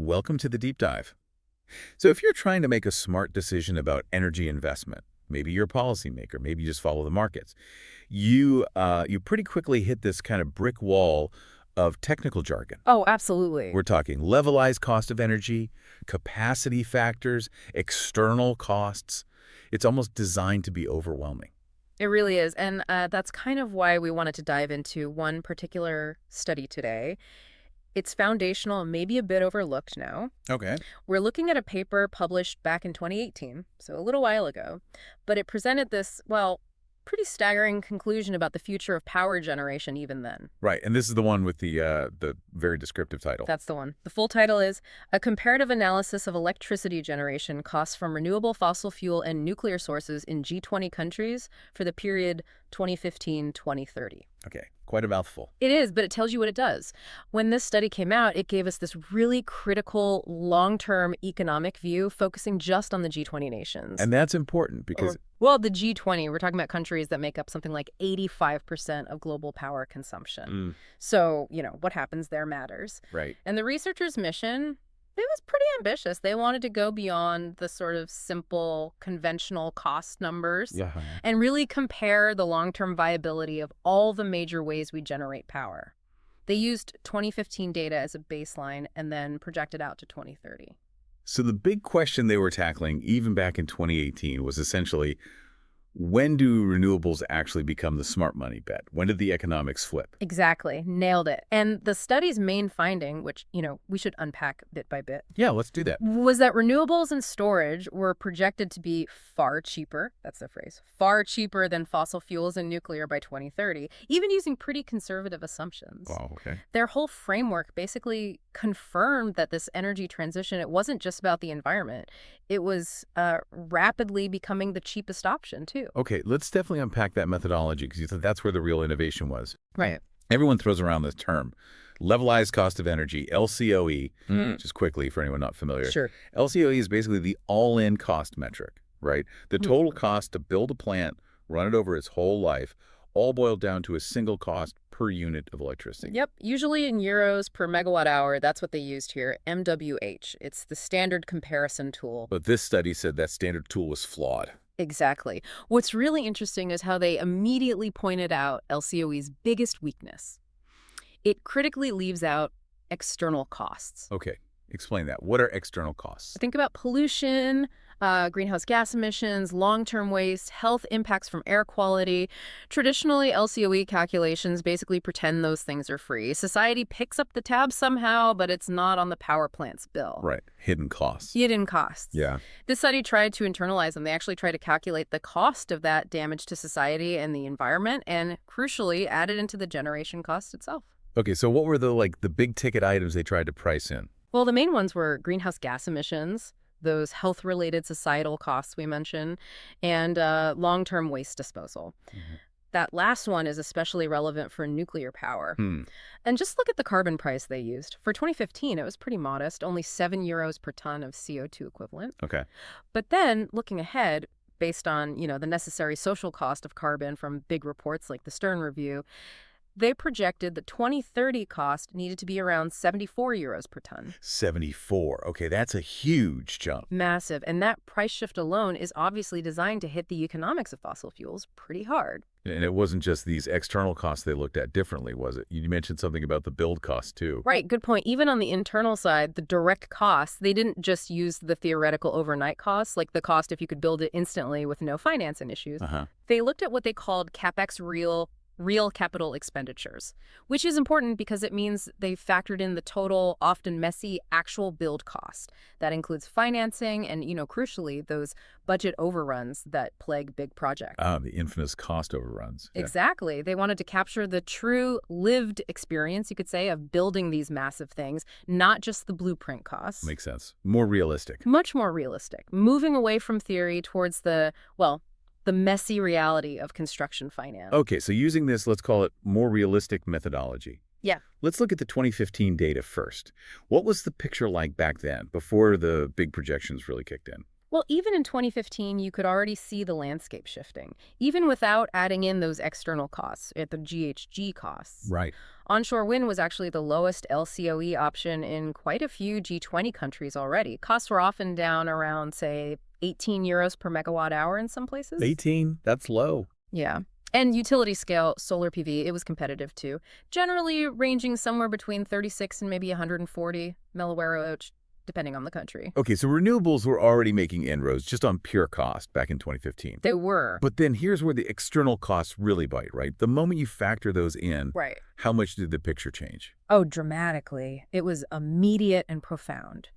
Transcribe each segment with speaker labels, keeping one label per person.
Speaker 1: welcome to the deep dive. So if you're trying to make a smart decision about energy investment, maybe you're a policymaker, maybe you just follow the markets, you pretty quickly hit this kind of brick wall of technical jargon.
Speaker 2: Oh, absolutely.
Speaker 1: We're talking levelized cost of energy, capacity factors, external costs. It's almost designed to be overwhelming.
Speaker 2: It really is. And that's kind of why we wanted to dive into one particular study today. It's foundational and maybe a bit overlooked now.
Speaker 1: Okay.
Speaker 2: We're looking at a paper published back in 2018, so a little while ago, but it presented this, well, pretty staggering conclusion about the future of power generation even then.
Speaker 1: Right, and this is the one with the very descriptive title.
Speaker 2: That's the one. The full title is A Comparative Analysis of Electricity Generation Costs from Renewable Fossil Fuel and Nuclear Sources in G20 Countries for the period 2015-2030.
Speaker 1: Okay, quite a mouthful.
Speaker 2: It is, but it tells you what it does. When this study came out, it gave us this really critical long-term economic view focusing just on the G20 nations.
Speaker 1: And that's important because...
Speaker 2: Well, the G20, we're talking about countries that make up something like 85% of global power consumption. So, what happens there matters.
Speaker 1: Right.
Speaker 2: And the researchers' mission, it was pretty ambitious. They wanted to go beyond the sort of simple, conventional cost numbers and really compare the long-term viability of all the major ways we generate power. They used 2015 data as a baseline and then projected out to 2030.
Speaker 1: So the big question they were tackling, even back in 2018, was essentially, when do renewables actually become the smart money bet? When did the economics flip?
Speaker 2: Exactly. Nailed it. And the study's main finding, which, we should unpack bit by bit.
Speaker 1: Yeah, let's do that.
Speaker 2: Was that renewables and storage were projected to be far cheaper, that's the phrase, far cheaper than fossil fuels and nuclear by 2030, even using pretty conservative assumptions.
Speaker 1: Wow, okay.
Speaker 2: Their whole framework basically confirmed that this energy transition, it wasn't just about the environment. It was rapidly becoming the cheapest option, too.
Speaker 1: Okay, let's definitely unpack that methodology because you thought that's where the real innovation was.
Speaker 2: Right.
Speaker 1: Everyone throws around this term, levelized cost of energy, LCOE, just quickly for anyone not familiar.
Speaker 2: Sure.
Speaker 1: LCOE is basically the all-in cost metric, right? The total cost to build a plant, run it over its whole life, all boiled down to a single cost per unit of electricity.
Speaker 2: Yep, usually in euros per megawatt hour. That's what they used here, MWH. It's the standard comparison tool.
Speaker 1: But this study said that standard tool was flawed.
Speaker 2: Exactly. What's really interesting is how they immediately pointed out LCOE's biggest weakness. It critically leaves out external costs.
Speaker 1: Okay, explain that. What are external costs?
Speaker 2: Think about pollution, greenhouse gas emissions, long-term waste, health impacts from air quality. Traditionally, LCOE calculations basically pretend those things are free. Society picks up the tab somehow, but it's not on the power plant's bill.
Speaker 1: Right, hidden costs.
Speaker 2: Hidden costs.
Speaker 1: Yeah.
Speaker 2: This study tried to internalize them. They actually tried to calculate the cost of that damage to society and the environment, and crucially, added into the generation cost itself.
Speaker 1: Okay, so what were the big ticket items they tried to price in?
Speaker 2: Well, the main ones were greenhouse gas emissions, those health-related societal costs we mentioned, and long-term waste disposal. That last one is especially relevant for nuclear power. And just look at the carbon price they used. For 2015, it was pretty modest, only 7 euros per ton of CO2 equivalent.
Speaker 1: Okay.
Speaker 2: But then, looking ahead, based on, the necessary social cost of carbon from big reports like the Stern Review, they projected the 2030 cost needed to be around 74 euros per ton.
Speaker 1: 74. Okay, that's a huge jump.
Speaker 2: Massive. And that price shift alone is obviously designed to hit the economics of fossil fuels pretty hard.
Speaker 1: And it wasn't just these external costs they looked at differently, was it? You mentioned something about the build cost, too.
Speaker 2: Right, good point. Even on the internal side, the direct costs, they didn't just use the theoretical overnight costs, like the cost if you could build it instantly with no financing issues. They looked at what they called CapEx real capital expenditures, which is important because it means they factored in the total, often messy, actual build cost. That includes financing and, crucially, those budget overruns that plague big projects.
Speaker 1: The infamous cost overruns. Yeah.
Speaker 2: Exactly. They wanted to capture the true lived experience, you could say, of building these massive things, not just the blueprint costs.
Speaker 1: Makes sense. More realistic.
Speaker 2: Much more realistic. Moving away from theory towards the messy reality of construction finance.
Speaker 1: Okay, so using this, let's call it more realistic methodology.
Speaker 2: Yeah.
Speaker 1: Let's look at the 2015 data first. What was the picture like back then, before the big projections really kicked in?
Speaker 2: Well, even in 2015, you could already see the landscape shifting, even without adding in those external costs, at the GHG costs.
Speaker 1: Right.
Speaker 2: Onshore wind was actually the lowest LCOE option in quite a few G20 countries already. Costs were often down around, say, 18 euros per megawatt hour in some places.
Speaker 1: 18? That's low.
Speaker 2: Yeah. And utility scale solar PV, it was competitive too, generally ranging somewhere between 36 and maybe 140 milliwatt, depending on the country.
Speaker 1: Okay, so renewables were already making inroads just on pure cost back in 2015.
Speaker 2: They were.
Speaker 1: But then here's where the external costs really bite, right? The moment you factor those in,
Speaker 2: Right.
Speaker 1: how much did the picture change?
Speaker 2: Oh, dramatically. It was immediate and profound.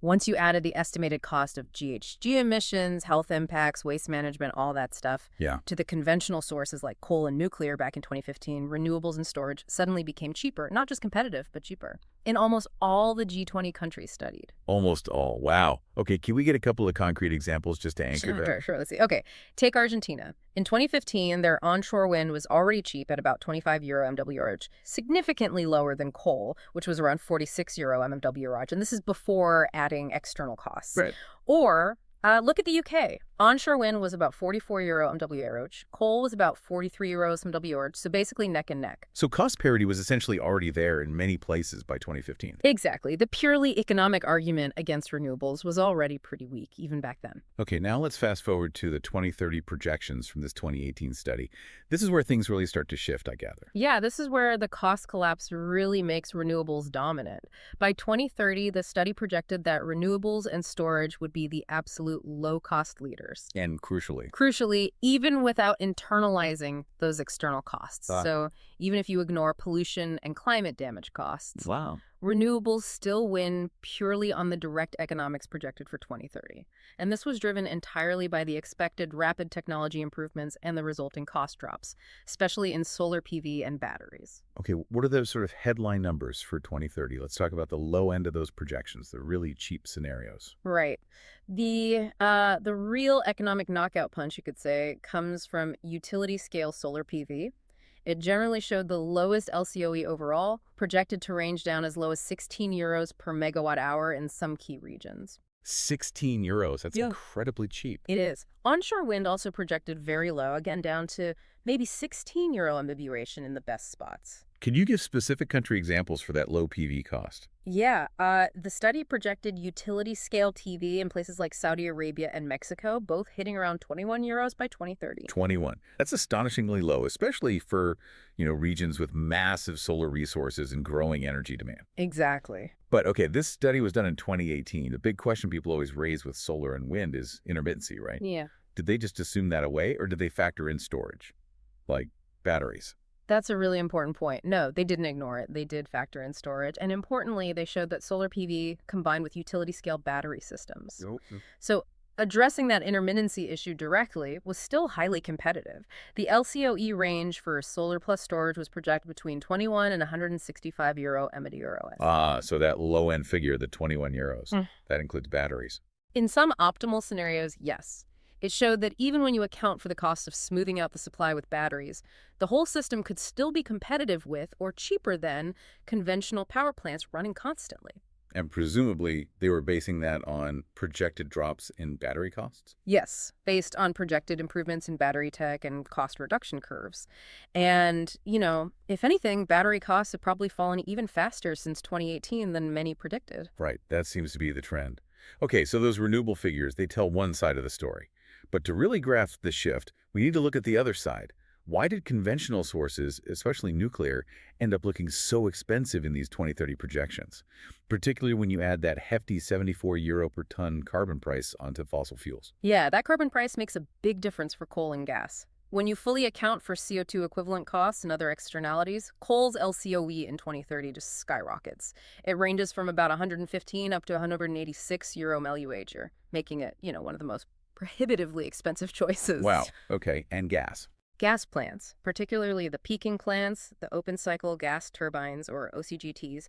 Speaker 2: Once you added the estimated cost of GHG emissions, health impacts, waste management, all that stuff,
Speaker 1: Yeah.
Speaker 2: to the conventional sources like coal and nuclear back in 2015, renewables and storage suddenly became cheaper, not just competitive, but cheaper, in almost all the G20 countries studied.
Speaker 1: Almost all. Wow. Okay, can we get a couple of concrete examples just to anchor that?
Speaker 2: Sure. Let's see. Okay, take Argentina. In 2015, their onshore wind was already cheap at about 25 euro MWH, significantly lower than coal, which was around 46 euro MWH, and this is before adding external costs.
Speaker 1: Right.
Speaker 2: Or look at the UK. Onshore wind was about 44 euro MWH. Coal was about 43 euros MWH, so basically neck and neck.
Speaker 1: So cost parity was essentially already there in many places by 2015.
Speaker 2: Exactly. The purely economic argument against renewables was already pretty weak, even back then.
Speaker 1: Okay, now let's fast forward to the 2030 projections from this 2018 study. This is where things really start to shift, I gather.
Speaker 2: Yeah, this is where the cost collapse really makes renewables dominant. By 2030, the study projected that renewables and storage would be the absolute low-cost leaders.
Speaker 1: And crucially.
Speaker 2: Crucially, even without internalizing those external costs.
Speaker 1: Ah.
Speaker 2: So even if you ignore pollution and climate damage costs,
Speaker 1: Wow.
Speaker 2: renewables still win purely on the direct economics projected for 2030. And this was driven entirely by the expected rapid technology improvements and the resulting cost drops, especially in solar PV and batteries.
Speaker 1: Okay, what are those sort of headline numbers for 2030? Let's talk about the low end of those projections, the really cheap scenarios.
Speaker 2: Right. The real economic knockout punch, you could say, comes from utility scale solar PV. It generally showed the lowest LCOE overall, projected to range down as low as 16 euros per megawatt hour in some key regions.
Speaker 1: 16 euros. That's
Speaker 2: Yeah.
Speaker 1: incredibly cheap.
Speaker 2: It is. Onshore wind also projected very low, again down to maybe 16 euro MWH in the best spots.
Speaker 1: Could you give specific country examples for that low PV cost?
Speaker 2: Yeah, the study projected utility-scale TV in places like Saudi Arabia and Mexico, both hitting around 21 euros by 2030.
Speaker 1: 21. That's astonishingly low, especially for, regions with massive solar resources and growing energy demand.
Speaker 2: Exactly.
Speaker 1: But okay, this study was done in 2018. The big question people always raise with solar and wind is intermittency, right?
Speaker 2: Yeah.
Speaker 1: Did they just assume that away, or did they factor in storage, like batteries?
Speaker 2: That's a really important point. No, they didn't ignore it. They did factor in storage. And importantly, they showed that solar PV combined with utility-scale battery systems.
Speaker 1: Yep.
Speaker 2: So addressing that intermittency issue directly was still highly competitive. The LCOE range for solar plus storage was projected between 21 and 165 euro MWh.
Speaker 1: Ah, so that low-end figure, the 21 euros,
Speaker 2: Mm.
Speaker 1: that includes batteries.
Speaker 2: In some optimal scenarios, yes. It showed that even when you account for the cost of smoothing out the supply with batteries, the whole system could still be competitive with or cheaper than conventional power plants running constantly.
Speaker 1: And presumably, they were basing that on projected drops in battery costs?
Speaker 2: Yes, based on projected improvements in battery tech and cost reduction curves. And, if anything, battery costs have probably fallen even faster since 2018 than many predicted.
Speaker 1: Right, that seems to be the trend. Okay, so those renewable figures, they tell one side of the story. But to really grasp the shift, we need to look at the other side. Why did conventional sources, especially nuclear, end up looking so expensive in these 2030 projections? Particularly when you add that hefty 74 euro per ton carbon price onto fossil fuels.
Speaker 2: Yeah, that carbon price makes a big difference for coal and gas. When you fully account for CO2 equivalent costs and other externalities, coal's LCOE in 2030 just skyrockets. It ranges from about 115 up to 186 euro MWH, making it, one of the most prohibitively expensive choices.
Speaker 1: Wow, okay, and gas.
Speaker 2: Gas plants, particularly the peaking plants, the open cycle gas turbines, or OCGTs,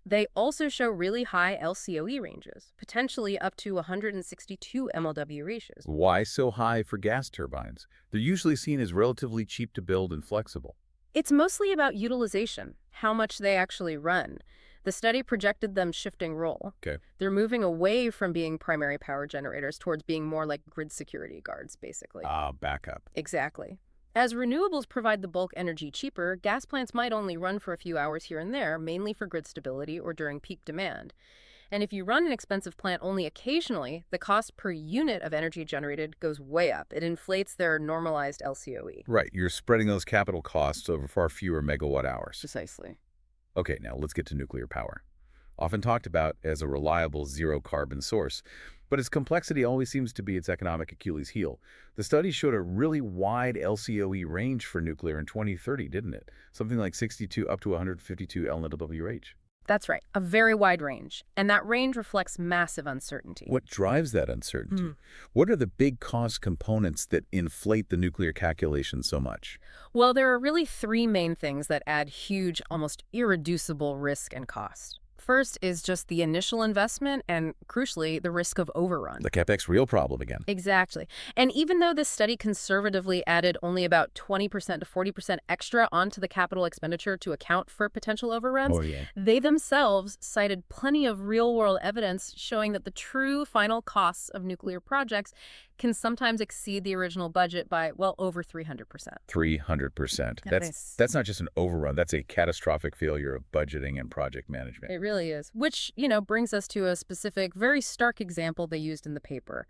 Speaker 2: they also show really high LCOE ranges, potentially up to 162 MLWHs.
Speaker 1: Why so high for gas turbines? They're usually seen as relatively cheap to build and flexible.
Speaker 2: It's mostly about utilization, how much they actually run. The study projected them shifting role.
Speaker 1: Okay.
Speaker 2: They're moving away from being primary power generators towards being more like grid security guards, basically.
Speaker 1: Backup.
Speaker 2: Exactly. As renewables provide the bulk energy cheaper, gas plants might only run for a few hours here and there, mainly for grid stability or during peak demand. And if you run an expensive plant only occasionally, the cost per unit of energy generated goes way up. It inflates their normalized LCOE.
Speaker 1: Right. You're spreading those capital costs over far fewer megawatt hours.
Speaker 2: Precisely.
Speaker 1: Okay, now let's get to nuclear power. Often talked about as a reliable zero-carbon source, but its complexity always seems to be its economic Achilles heel. The study showed a really wide LCOE range for nuclear in 2030, didn't it? Something like 62 up to 152 LNWH.
Speaker 2: That's right, a very wide range. And that range reflects massive uncertainty.
Speaker 1: What drives that uncertainty? What are the big cost components that inflate the nuclear calculation so much?
Speaker 2: Well, there are really three main things that add huge, almost irreducible risk and cost. First is just the initial investment and, crucially, the risk of overrun.
Speaker 1: The CapEx real problem again.
Speaker 2: Exactly. And even though this study conservatively added only about 20% to 40% extra onto the capital expenditure to account for potential overruns, they themselves cited plenty of real-world evidence showing that the true final costs of nuclear projects can sometimes exceed the original budget by, well, over 300%.
Speaker 1: 300%. That's not just an overrun. That's a catastrophic failure of budgeting and project management.
Speaker 2: It really is. Which, brings us to a specific, very stark example they used in the paper.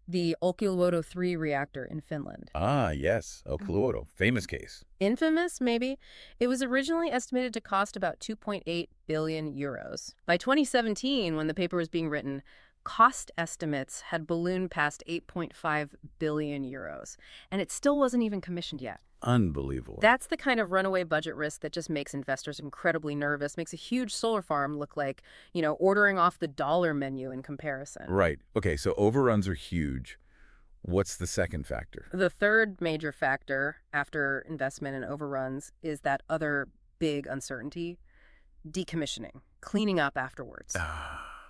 Speaker 2: The Olkiluoto 3 reactor in Finland.
Speaker 1: Ah, yes. Olkiluoto. Famous case.
Speaker 2: Infamous, maybe. It was originally estimated to cost about 2.8 billion euros. By 2017, when the paper was being written, cost estimates had ballooned past 8.5 billion euros, and it still wasn't even commissioned yet.
Speaker 1: Unbelievable.
Speaker 2: That's the kind of runaway budget risk that just makes investors incredibly nervous, makes a huge solar farm look like, ordering off the dollar menu in comparison.
Speaker 1: Right. Okay, so overruns are huge. What's the second factor?
Speaker 2: The third major factor after investment and overruns is that other big uncertainty, decommissioning, cleaning up afterwards.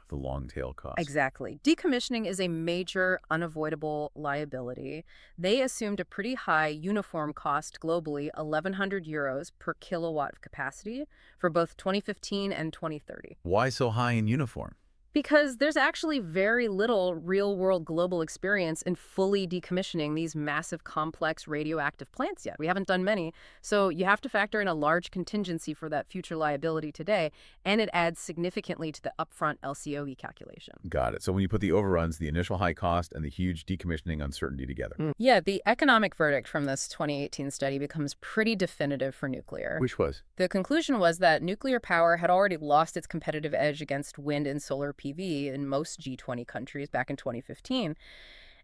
Speaker 1: The long tail cost.
Speaker 2: Exactly. Decommissioning is a major, unavoidable liability. They assumed a pretty high uniform cost globally, 1,100 euros per kilowatt of capacity for both 2015 and 2030.
Speaker 1: Why so high in uniform?
Speaker 2: Because there's actually very little real-world global experience in fully decommissioning these massive, complex radioactive plants yet. We haven't done many, so you have to factor in a large contingency for that future liability today, and it adds significantly to the upfront LCOE calculation.
Speaker 1: Got it. So when you put the overruns, the initial high cost, and the huge decommissioning uncertainty together.
Speaker 2: Yeah, the economic verdict from this 2018 study becomes pretty definitive for nuclear.
Speaker 1: Which was?
Speaker 2: The conclusion was that nuclear power had already lost its competitive edge against wind and solar PV in most G20 countries back in 2015.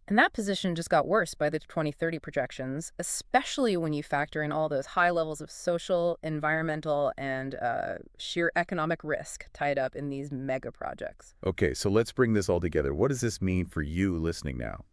Speaker 2: And that position just got worse by the 2030 projections, especially when you factor in all those high levels of social, environmental, and sheer economic risk tied up in these mega projects.
Speaker 1: Okay, so let's bring this all together. What does this mean for you listening now?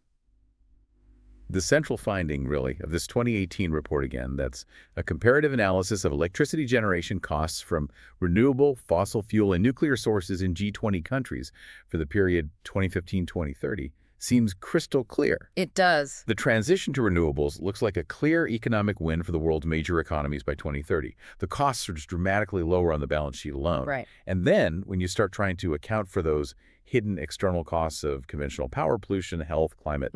Speaker 1: The central finding, really, of this 2018 report, again, that's a comparative analysis of electricity generation costs from renewable, fossil fuel, and nuclear sources in G20 countries for the period 2015-2030, seems crystal clear.
Speaker 2: It does.
Speaker 1: The transition to renewables looks like a clear economic win for the world's major economies by 2030. The costs are just dramatically lower on the balance sheet alone.
Speaker 2: Right.
Speaker 1: And then, when you start trying to account for those hidden external costs of conventional power pollution, health, climate,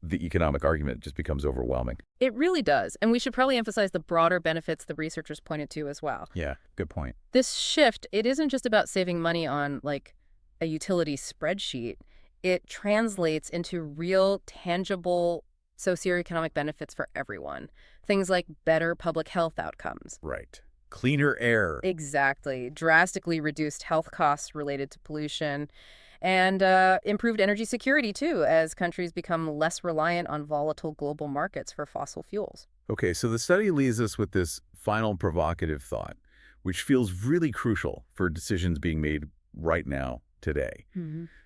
Speaker 1: the economic argument just becomes overwhelming.
Speaker 2: It really does. And we should probably emphasize the broader benefits the researchers pointed to as well.
Speaker 1: Yeah, good point.
Speaker 2: This shift, it isn't just about saving money on, like, a utility spreadsheet. It translates into real, tangible socioeconomic benefits for everyone. Things like better public health outcomes.
Speaker 1: Right. Cleaner air.
Speaker 2: Exactly. Drastically reduced health costs related to pollution. And improved energy security, too, as countries become less reliant on volatile global markets for fossil fuels.
Speaker 1: Okay, so the study leaves us with this final provocative thought, which feels really crucial for decisions being made right now, today.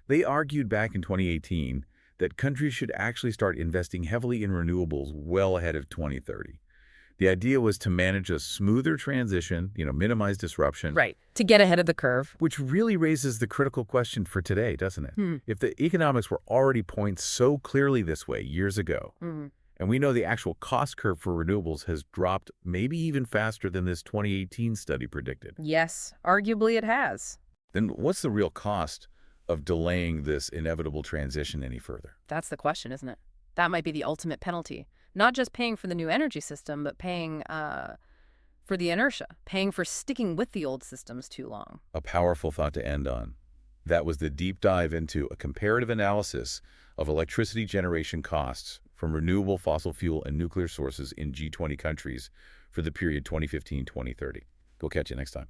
Speaker 1: They argued back in 2018 that countries should actually start investing heavily in renewables well ahead of 2030. The idea was to manage a smoother transition, minimize disruption.
Speaker 2: Right, to get ahead of the curve.
Speaker 1: Which really raises the critical question for today, doesn't it? If the economics were already pointing so clearly this way years ago, And we know the actual cost curve for renewables has dropped maybe even faster than this 2018 study predicted.
Speaker 2: Yes, arguably it has.
Speaker 1: Then what's the real cost of delaying this inevitable transition any further?
Speaker 2: That's the question, isn't it? That might be the ultimate penalty. Not just paying for the new energy system, but paying for the inertia, paying for sticking with the old systems too long.
Speaker 1: A powerful thought to end on. That was the deep dive into a comparative analysis of electricity generation costs from renewable fossil fuel and nuclear sources in G20 countries for the period 2015-2030. We'll catch you next time.